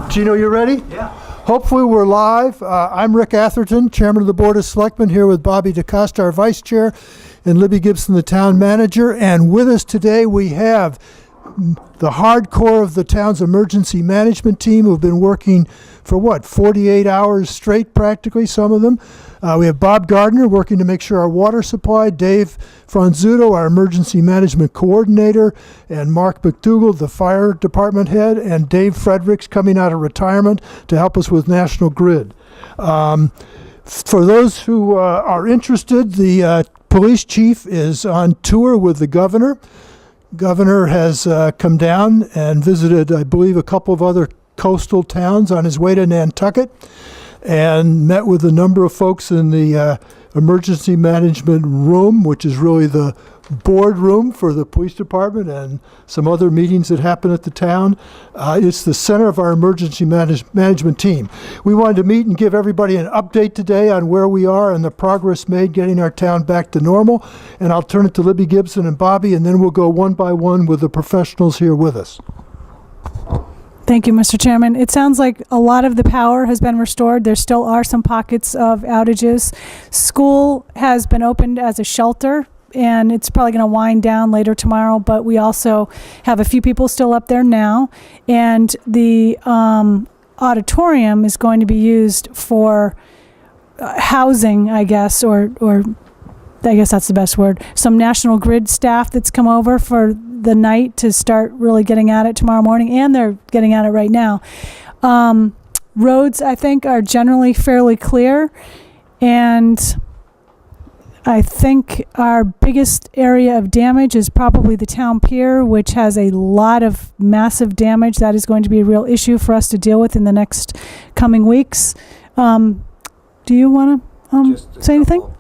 Gino, you ready? Yeah. Hopefully we're live. I'm Rick Atherton, Chairman of the Board of Selectmen, here with Bobby DaCosta, our Vice Chair, and Libby Gibson, the Town Manager. And with us today we have the hardcore of the town's emergency management team who've been working for 48 hours straight practically, some of them. We have Bob Gardner working to make sure our water supply, Dave Franzuto, our emergency management coordinator, and Mark McDougall, the fire department head, and Dave Fredericks coming out of retirement to help us with National Grid. For those who are interested, the police chief is on tour with the governor. Governor has come down and visited, I believe, a couple of other coastal towns on his way to Nantucket, and met with a number of folks in the emergency management room, which is really the board room for the police department, and some other meetings that happen at the town. It's the center of our emergency management team. We wanted to meet and give everybody an update today on where we are and the progress made getting our town back to normal. And I'll turn it to Libby Gibson and Bobby, and then we'll go one by one with the professionals here with us. Thank you, Mr. Chairman. It sounds like a lot of the power has been restored. There still are some pockets of outages. School has been opened as a shelter, and it's probably going to wind down later tomorrow, but we also have a few people still up there now. And the auditorium is going to be used for housing, I guess, or I guess that's the best word. Some National Grid staff that's come over for the night to start really getting at it tomorrow morning, and they're getting at it right now. Roads, I think, are generally fairly clear, and I think our biggest area of damage is probably the town pier, which has a lot of massive damage. That is going to be a real issue for us to deal with in the next coming weeks. Do you want to say anything?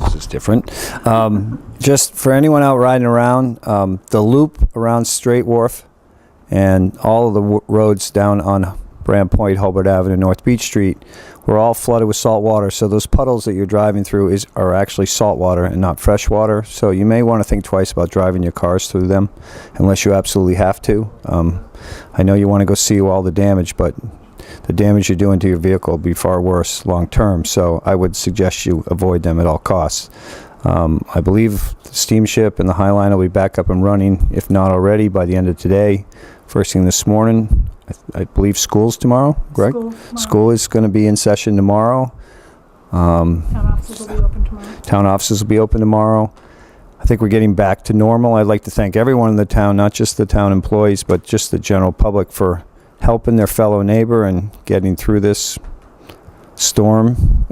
This is different. Just for anyone out riding around, the loop around Strait Wharf and all of the roads down on Brand Point, Hobart Avenue, North Beach Street were all flooded with salt water. So those puddles that you're driving through are actually salt water and not fresh water. So you may want to think twice about driving your cars through them unless you absolutely have to. I know you want to go see all the damage, but the damage you're doing to your vehicle will be far worse long term. So I would suggest you avoid them at all costs. I believe the steamship and the Highline will be back up and running, if not already, by the end of today. First thing this morning, I believe school's tomorrow, Greg? School is going to be in session tomorrow. Town offices will be open tomorrow. Town offices will be open tomorrow. I think we're getting back to normal. I'd like to thank everyone in the town, not just the town employees, but just the general public for helping their fellow neighbor and getting through this storm.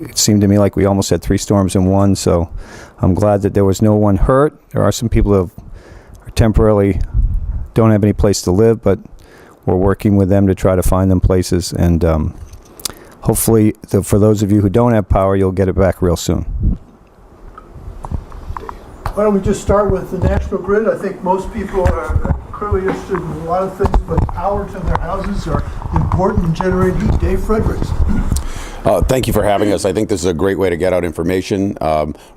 It seemed to me like we almost had 3 storms in one, so I'm glad that there was no one hurt. There are some people who are temporarily don't have any place to live, but we're working with them to try to find them places, and hopefully for those of you who don't have power, you'll get it back real soon. Why don't we just start with the National Grid? I think most people are clearly interested in a lot of things, but power to their houses are important in generating heat. Dave Fredericks. Thank you for having us. I think this is a great way to get out information.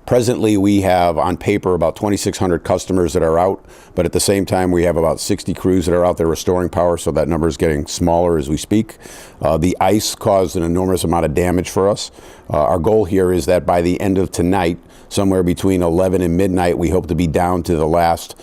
Presently, we have on paper about 2,600 customers that are out, but at the same time, we have about 60 crews that are out there restoring power, so that number is getting smaller as we speak. The ice caused an enormous amount of damage for us. Our goal here is that by the end of tonight, somewhere between 11 and midnight, we hope to be down to the last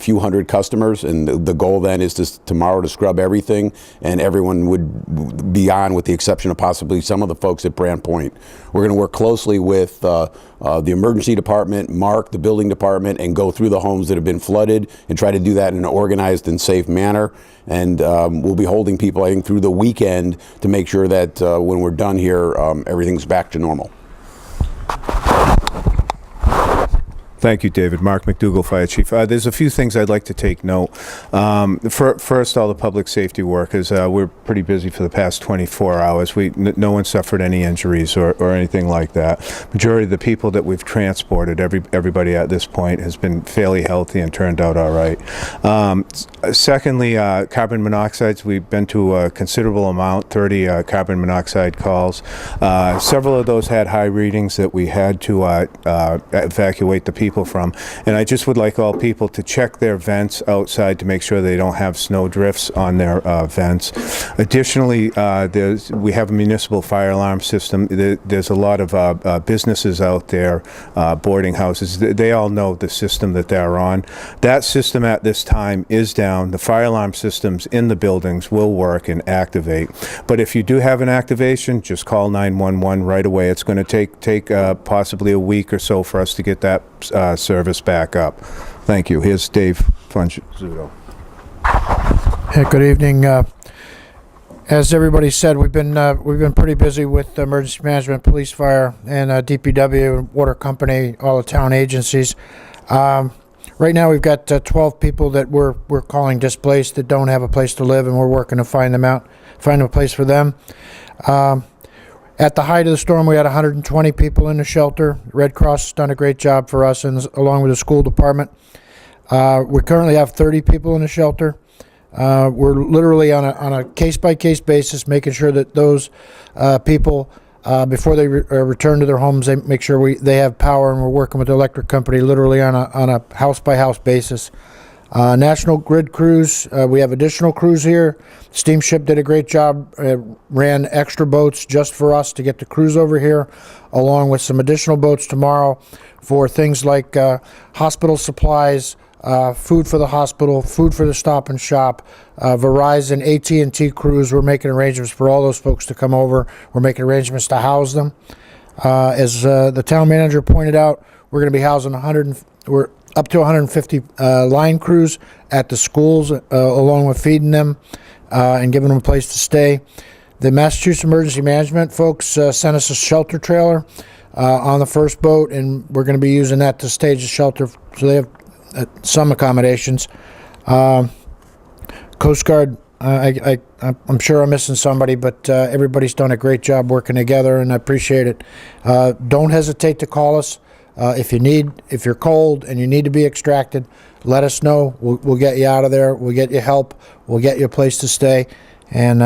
few hundred customers, and the goal then is tomorrow to scrub everything, and everyone would be on, with the exception of possibly some of the folks at Brand Point. We're going to work closely with the emergency department, Mark, the building department, and go through the homes that have been flooded and try to do that in an organized and safe manner. And we'll be holding people, I think, through the weekend to make sure that when we're done here, everything's back to normal. Thank you, David. Mark McDougall, Fire Chief. There's a few things I'd like to take note. First, all the public safety workers. We're pretty busy for the past 24 hours. No one suffered any injuries or anything like that. Majority of the people that we've transported, everybody at this point, has been fairly healthy and turned out all right. Secondly, carbon monoxides. We've been to a considerable amount, 30 carbon monoxide calls. Several of those had high readings that we had to evacuate the people people from. And I just would like all people to check their vents outside to make sure they don't have snow drifts on their vents. Additionally, we have a municipal fire alarm system. There's a lot of businesses out there, boarding houses. They all know the system that they're on. That system at this time is down. The fire alarm systems in the buildings will work and activate. But if you do have an activation, just call 911 right away. It's going to take possibly a week or so for us to get that service back up. Thank you. Here's Dave Funzuto. Hey, good evening. As everybody said, we've been pretty busy with emergency management, police, fire, and DPW, water company, all the town agencies. Right now, we've got 12 people that we're calling displaced that don't have a place to live, and we're working to find a place for them. At the height of the storm, we had 120 people in the shelter. Red Cross has done a great job for us, and along with the school department. We currently have 30 people in the shelter. We're literally on a case-by-case basis, making sure that those people, before they return to their homes, they make sure they have power, and we're working with the electric company literally on a house-by-house basis. National Grid crews, we have additional crews here. Steamship did a great job, ran extra boats just for us to get the crews over here, along with some additional boats tomorrow for things like hospital supplies, food for the hospital, food for the Stop and Shop, Verizon, AT&T crews. We're making arrangements for all those folks to come over. We're making arrangements to house them. As the town manager pointed out, we're going to be housing we're up to 150 line crews at the schools, along with feeding them and giving them a place to stay. The Massachusetts Emergency Management folks sent us a shelter trailer on the first boat, and we're going to be using that to stage the shelter, so they have some accommodations. Coast Guard, I'm sure I'm missing somebody, but everybody's done a great job working together, and I appreciate it. Don't hesitate to call us. If you're cold and you need to be extracted, let us know. We'll get you out of there. We'll get you help. We'll get you a place to stay. And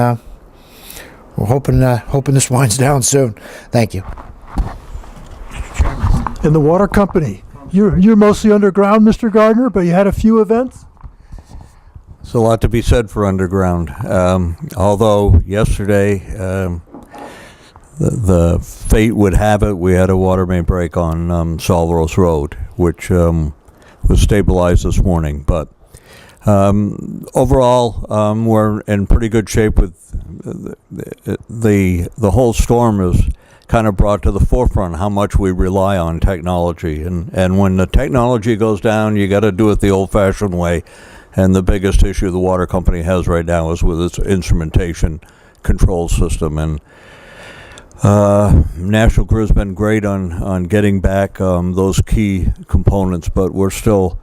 we're hoping this winds down soon. Thank you. And the water company, you're mostly underground, Mr. Gardner, but you had a few events? There's a lot to be said for underground. Although yesterday, the fate would have it, we had a water main break on Salveros Road, which was stabilized this morning. But overall, we're in pretty good shape with the whole storm is kind of brought to the forefront how much we rely on technology. And when the technology goes down, you got to do it the old-fashioned way. And the biggest issue the water company has right now is with its instrumentation control system. And National Grid's been great on getting back those key components, but we're still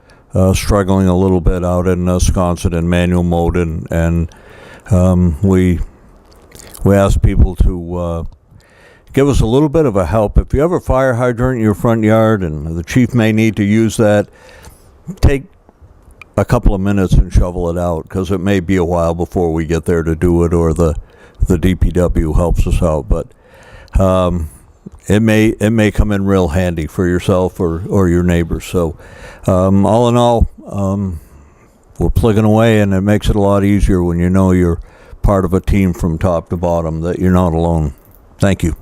struggling a little bit out in Wisconsin in manual mode, and we ask people to give us a little bit of a help. If you have a fire hydrant in your front yard and the chief may need to use that, take a couple of minutes and shovel it out, because it may be a while before we get there to do it, or the DPW helps us out. But it may come in real handy for yourself or your neighbors. So all in all, we're plugging away, and it makes it a lot easier when you know you're part of a team from top to bottom, that you're not alone. Thank you.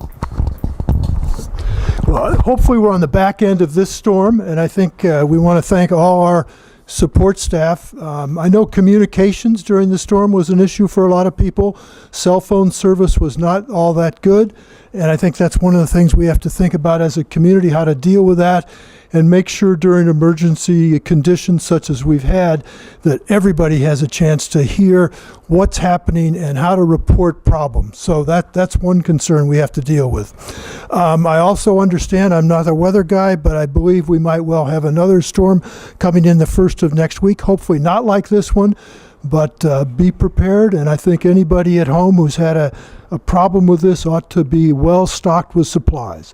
Well, hopefully we're on the back end of this storm, and I think we want to thank all our support staff. I know communications during the storm was an issue for a lot of people. Cell phone service was not all that good, and I think that's one of the things we have to think about as a community, how to deal with that and make sure during emergency conditions such as we've had that everybody has a chance to hear what's happening and how to report problems. So that's one concern we have to deal with. I also understand, I'm not a weather guy, but I believe we might well have another storm coming in the first of next week. Hopefully not like this one, but be prepared. And I think anybody at home who's had a problem with this ought to be well stocked with supplies.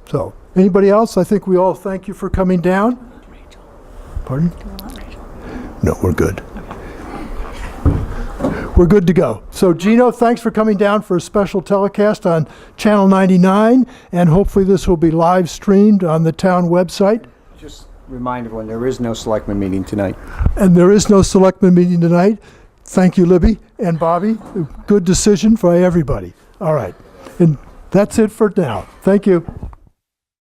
So, anybody else? I think we all thank you for coming down. Pardon? No, we're good. We're good to go. So, Gino, thanks for coming down for a special telecast on Channel 99, and hopefully this will be live streamed on the town website. Just remind everyone, there is no selectmen meeting tonight. And there is no selectmen meeting tonight. Thank you, Libby and Bobby. Good decision for everybody. All right. And that's it for now. Thank you.